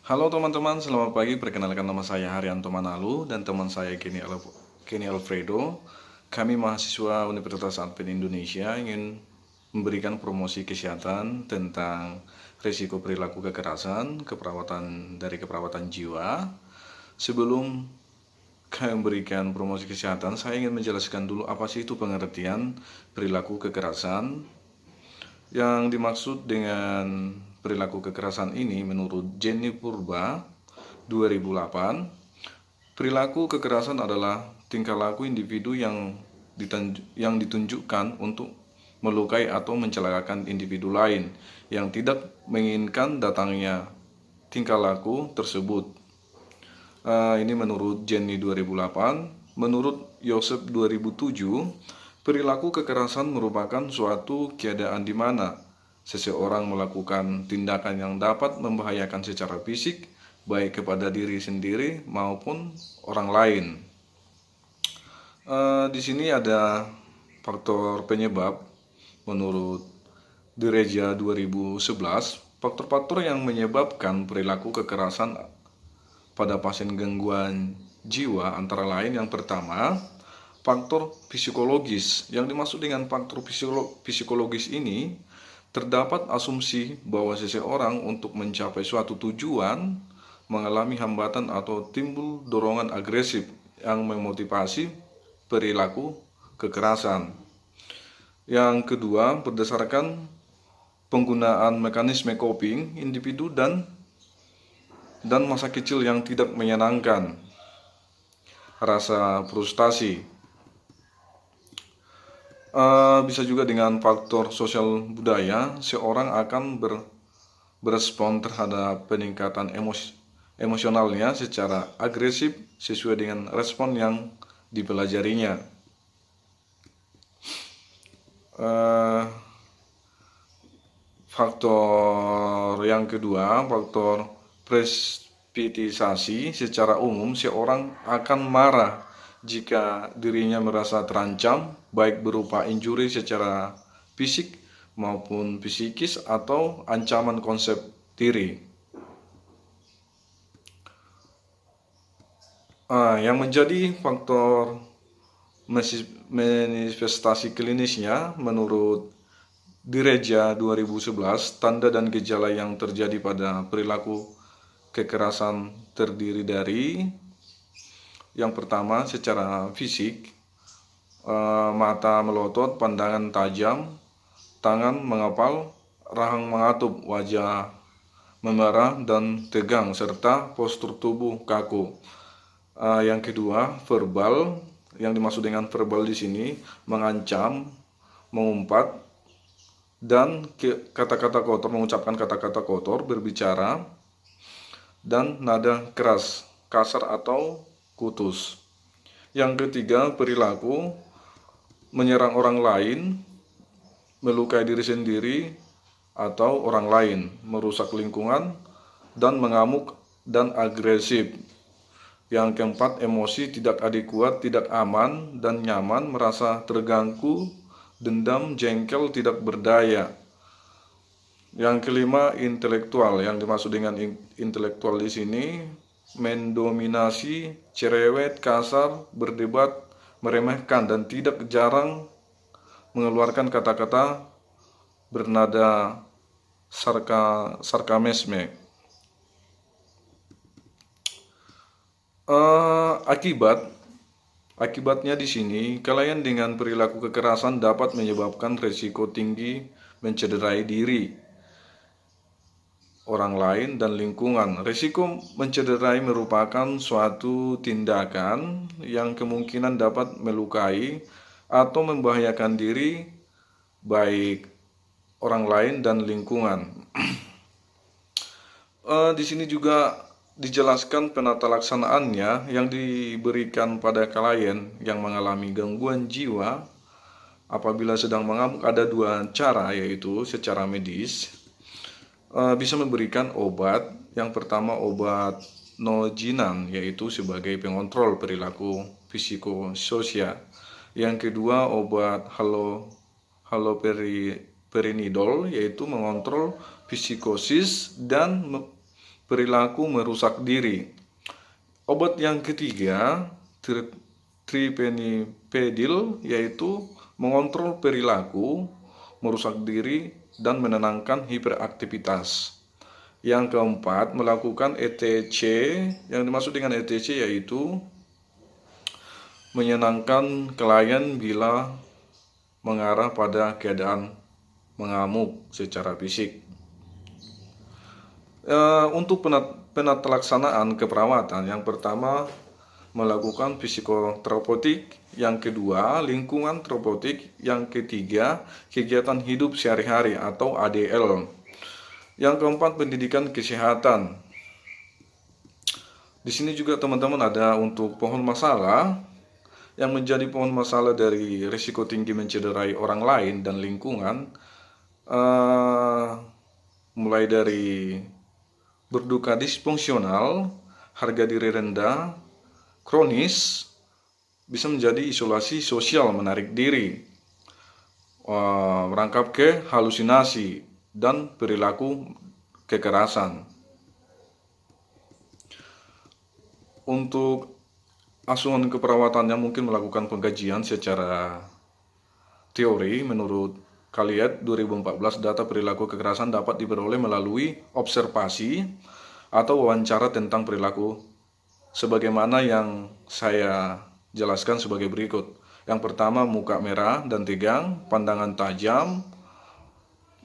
Halo teman-teman, selamat pagi. Perkenalkan nama saya Haryanto Manalu dan teman saya Kenny Alfredo. Kami mahasiswa Universitas Advent Indonesia ingin memberikan promosi kesehatan tentang risiko perilaku kekerasan, keperawatan jiwa. Sebelum kami memberikan promosi kesehatan, saya ingin menjelaskan dulu apa sih itu pengertian perilaku kekerasan. Yang dimaksud dengan perilaku kekerasan ini menurut Jenny Purba 2008, perilaku kekerasan adalah tingkah laku individu yang ditunjukkan untuk melukai atau mencelakakan individu lain yang tidak menginginkan datangnya tingkah laku tersebut. Ini menurut Jenny 2008. Menurut Yosef 2007, perilaku kekerasan merupakan suatu keadaan di mana seseorang melakukan tindakan yang dapat membahayakan secara fisik, baik kepada diri sendiri maupun orang lain. Di sini ada faktor penyebab menurut Direja 2011. Faktor-faktor yang menyebabkan perilaku kekerasan pada pasien gangguan jiwa antara lain yang pertama, faktor psikologis. Yang dimaksud dengan faktor psikologis ini, terdapat asumsi bahwa seseorang untuk mencapai suatu tujuan mengalami hambatan atau timbul dorongan agresif yang memotivasi perilaku kekerasan. Yang kedua, berdasarkan penggunaan mekanisme coping individu dan masa kecil yang tidak menyenangkan, rasa frustasi. Bisa juga dengan faktor sosial budaya, seorang akan berespon terhadap peningkatan emosionalnya secara agresif sesuai dengan respon yang dipelajarinya. Faktor yang kedua, faktor presipitisasi. Secara umum, seorang akan marah jika dirinya merasa terancam, baik berupa injuri secara fisik maupun psikis atau ancaman konsep diri. Yang menjadi faktor manifestasi klinisnya menurut Direja 2011, tanda dan gejala yang terjadi pada perilaku kekerasan terdiri dari yang pertama, secara fisik, mata melotot, pandangan tajam, tangan mengepal, rahang mengatup, wajah memerah dan tegang, serta postur tubuh kaku. Yang kedua, verbal. Yang dimaksud dengan verbal di sini mengancam, mengumpat, dan kata-kata kotor, mengucapkan kata-kata kotor, berbicara, dan nada keras, kasar atau kutus. Yang ketiga, perilaku menyerang orang lain, melukai diri sendiri atau orang lain, merusak lingkungan, dan mengamuk dan agresif. Yang keempat, emosi tidak adekuat, tidak aman dan nyaman, merasa terganggu, dendam, jengkel, tidak berdaya. Yang kelima, intelektual. Yang dimaksud dengan intelektual di sini mendominasi, cerewet, kasar, berdebat, meremehkan, dan tidak jarang mengeluarkan kata-kata bernada sarkasme. Akibatnya di sini, kelalaian dengan perilaku kekerasan dapat menyebabkan risiko tinggi mencederai diri, orang lain, dan lingkungan. Risiko mencederai merupakan suatu tindakan yang kemungkinan dapat melukai atau membahayakan diri, baik orang lain dan lingkungan. Di sini juga dijelaskan penata laksanaannya yang diberikan pada klien yang mengalami gangguan jiwa apabila sedang mengamuk. Ada dua cara, yaitu secara medis, bisa memberikan obat. Yang pertama, obat nojinan, yaitu sebagai pengontrol perilaku psikososial. Yang kedua, obat haloperidol, yaitu mengontrol psikosis dan perilaku merusak diri. Obat yang ketiga, tripenipedil, yaitu mengontrol perilaku, merusak diri, dan menenangkan hiperaktivitas. Yang keempat, melakukan ETC. Yang dimaksud dengan ETC yaitu menyenangkan klien bila mengarah pada keadaan mengamuk secara fisik. Untuk penata laksanaan keperawatan, yang pertama melakukan psikoterapeutik, yang kedua lingkungan terapeutik, yang ketiga kegiatan hidup sehari-hari atau ADL, yang keempat pendidikan kesehatan. Di sini juga teman-teman ada untuk pohon masalah. Yang menjadi pohon masalah dari risiko tinggi mencederai orang lain dan lingkungan, mulai dari berduka disfungsional, harga diri rendah, kronis, bisa menjadi isolasi sosial menarik diri, merangkap ke halusinasi, dan perilaku kekerasan. Untuk asuhan keperawatannya mungkin melakukan pengkajian secara teori. Menurut Kaliet 2014, data perilaku kekerasan dapat diperoleh melalui observasi atau wawancara tentang perilaku sebagaimana yang saya jelaskan sebagai berikut. Yang pertama, muka merah dan tegang, pandangan tajam,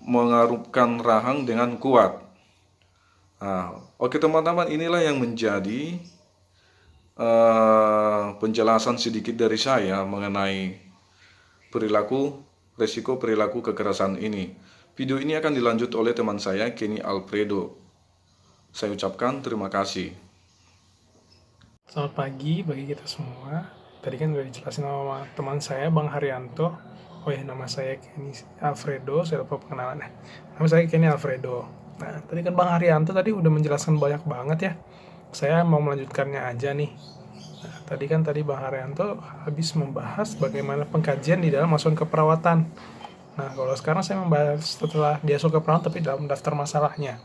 mengarupkan rahang dengan kuat. Oke teman-teman, inilah yang menjadi penjelasan sedikit dari saya mengenai resiko perilaku kekerasan ini. Video ini akan dilanjut oleh teman saya, Kenny Alfredo. Saya ucapkan terima kasih. Selamat pagi bagi kita semua. Tadi kan udah dijelasin sama teman saya, Bang Haryanto. Oh ya, nama saya Kenny Alfredo. Saya lupa pengenalannya. Nama saya Kenny Alfredo. Nah, tadi kan Bang Haryanto tadi udah menjelaskan banyak banget ya. Saya mau melanjutkannya aja nih. Nah, tadi Bang Haryanto habis membahas bagaimana pengkajian di dalam asuhan keperawatan. Nah, kalau sekarang saya membahas setelah di asuhan keperawatan tapi dalam daftar masalahnya.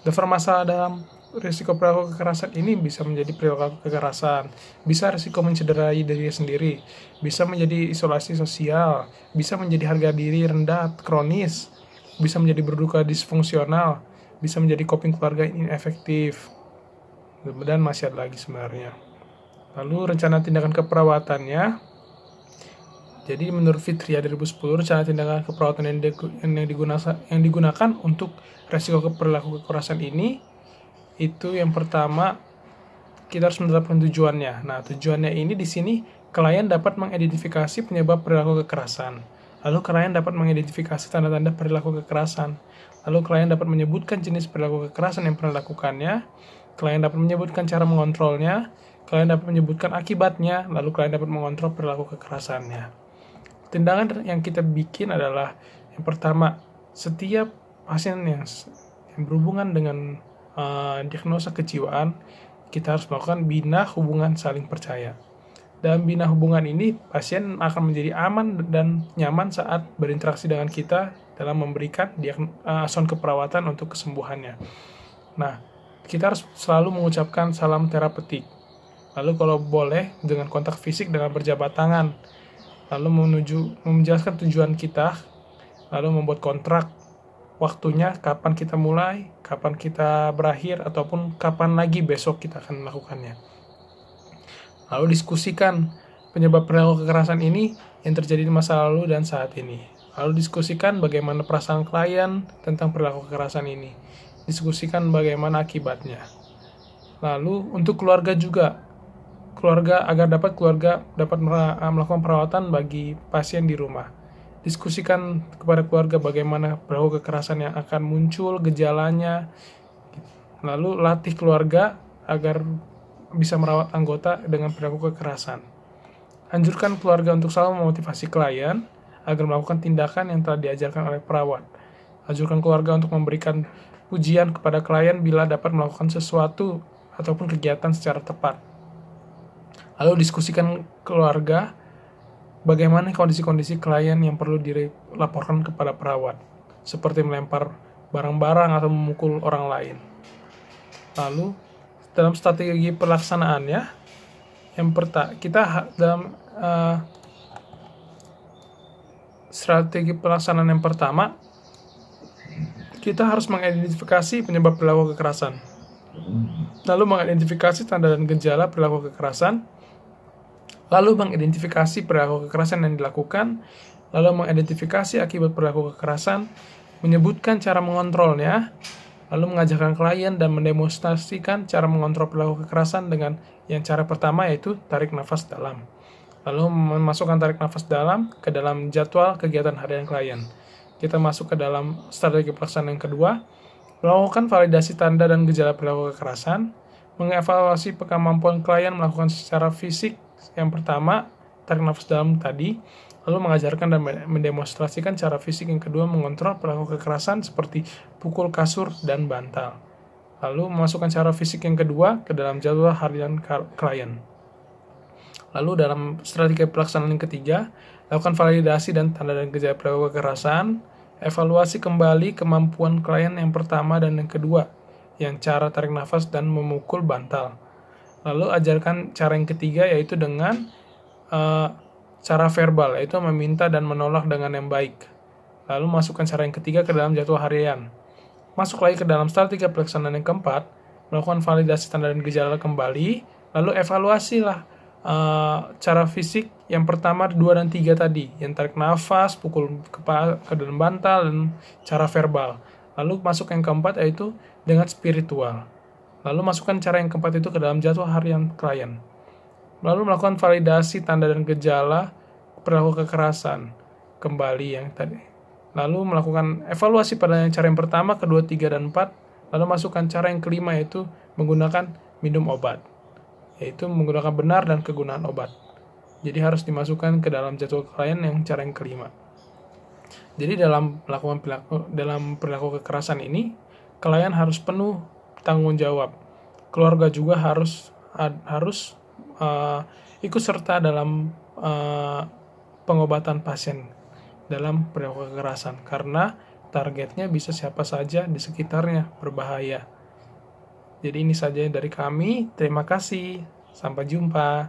Daftar masalah dalam risiko perilaku kekerasan ini bisa menjadi perilaku kekerasan, bisa risiko mencederai diri sendiri, bisa menjadi isolasi sosial, bisa menjadi harga diri rendah kronis, bisa menjadi berduka disfungsional, bisa menjadi coping keluarga inefektif, dan masih ada lagi sebenarnya. Lalu rencana tindakan keperawatannya, jadi menurut Fitria 2010, rencana tindakan keperawatan yang digunakan untuk resiko perilaku kekerasan ini, itu yang pertama kita harus menetapkan tujuannya. Nah, tujuannya ini di sini klien dapat mengidentifikasi penyebab perilaku kekerasan. Lalu klien dapat mengidentifikasi tanda-tanda perilaku kekerasan. Lalu klien dapat menyebutkan jenis perilaku kekerasan yang pernah dilakukannya. Klien dapat menyebutkan cara mengontrolnya. Klien dapat menyebutkan akibatnya. Lalu klien dapat mengontrol perilaku kekerasannya. Tindakan yang kita bikin adalah yang pertama, setiap pasien yang berhubungan dengan diagnosa kejiwaan, kita harus melakukan bina hubungan saling percaya. Dalam bina hubungan ini, pasien akan menjadi aman dan nyaman saat berinteraksi dengan kita dalam memberikan asuhan keperawatan untuk kesembuhannya. Nah, kita harus selalu mengucapkan salam terapeutik. Lalu kalau boleh dengan kontak fisik dengan berjabat tangan. Lalu menjelaskan tujuan kita, lalu membuat kontrak waktunya, kapan kita mulai, kapan kita berakhir, ataupun kapan lagi besok kita akan melakukannya. Lalu diskusikan penyebab perilaku kekerasan ini yang terjadi di masa lalu dan saat ini. Lalu diskusikan bagaimana perasaan klien tentang perilaku kekerasan ini. Diskusikan bagaimana akibatnya. Lalu untuk keluarga juga, agar keluarga dapat melakukan perawatan bagi pasien di rumah. Diskusikan kepada keluarga bagaimana perilaku kekerasan yang akan muncul, gejalanya. Lalu latih keluarga agar bisa merawat anggota dengan perilaku kekerasan. Anjurkan keluarga untuk selalu memotivasi klien agar melakukan tindakan yang telah diajarkan oleh perawat. Anjurkan keluarga untuk memberikan pujian kepada klien bila dapat melakukan sesuatu ataupun kegiatan secara tepat. Lalu diskusikan keluarga bagaimana kondisi-kondisi klien yang perlu dilaporkan kepada perawat, seperti melempar barang-barang atau memukul orang lain. Lalu dalam strategi pelaksanaannya, dalam strategi pelaksanaan yang pertama, kita harus mengidentifikasi penyebab perilaku kekerasan, lalu mengidentifikasi tanda dan gejala perilaku kekerasan, lalu mengidentifikasi perilaku kekerasan yang dilakukan, lalu mengidentifikasi akibat perilaku kekerasan, menyebutkan cara mengontrolnya, lalu mengajarkan klien dan mendemonstrasikan cara mengontrol perilaku kekerasan dengan yang cara pertama, yaitu tarik nafas dalam. Lalu memasukkan tarik nafas dalam ke dalam jadwal kegiatan harian klien. Kita masuk ke dalam strategi pelaksanaan yang kedua, melakukan validasi tanda dan gejala perilaku kekerasan, mengevaluasi kemampuan klien melakukan secara fisik yang pertama, tarik nafas dalam tadi, lalu mengajarkan dan mendemonstrasikan cara fisik yang kedua mengontrol perilaku kekerasan seperti pukul kasur dan bantal. Lalu memasukkan cara fisik yang kedua ke dalam jadwal harian klien. Lalu dalam strategi pelaksanaan yang ketiga, lakukan validasi dan tanda dan gejala perilaku kekerasan, evaluasi kembali kemampuan klien yang pertama dan yang kedua, yang cara tarik nafas dan memukul bantal. Lalu ajarkan cara yang ketiga, yaitu dengan cara verbal, yaitu meminta dan menolak dengan yang baik. Lalu masukkan cara yang ketiga ke dalam jadwal harian. Masuk lagi ke dalam strategi pelaksanaan yang keempat, melakukan validasi tanda dan gejala kembali, lalu evaluasilah cara fisik yang pertama, 2 dan 3 tadi, yang tarik nafas, pukul ke dalam bantal, dan cara verbal. Lalu masuk yang keempat, yaitu dengan spiritual. Lalu masukkan cara yang keempat itu ke dalam jadwal harian klien. Lalu melakukan validasi tanda dan gejala perilaku kekerasan kembali yang tadi. Lalu melakukan evaluasi pada cara yang pertama, kedua, 3, dan 4. Lalu masukkan cara yang kelima, yaitu menggunakan minum obat, yaitu menggunakan benar dan kegunaan obat. Jadi harus dimasukkan ke dalam jadwal klien yang cara yang kelima. Jadi dalam perilaku kekerasan ini, klien harus penuh tanggung jawab. Keluarga juga harus ikut serta dalam pengobatan pasien dalam perilaku kekerasan, karena targetnya bisa siapa saja di sekitarnya, berbahaya. Jadi ini saja dari kami. Terima kasih. Sampai jumpa.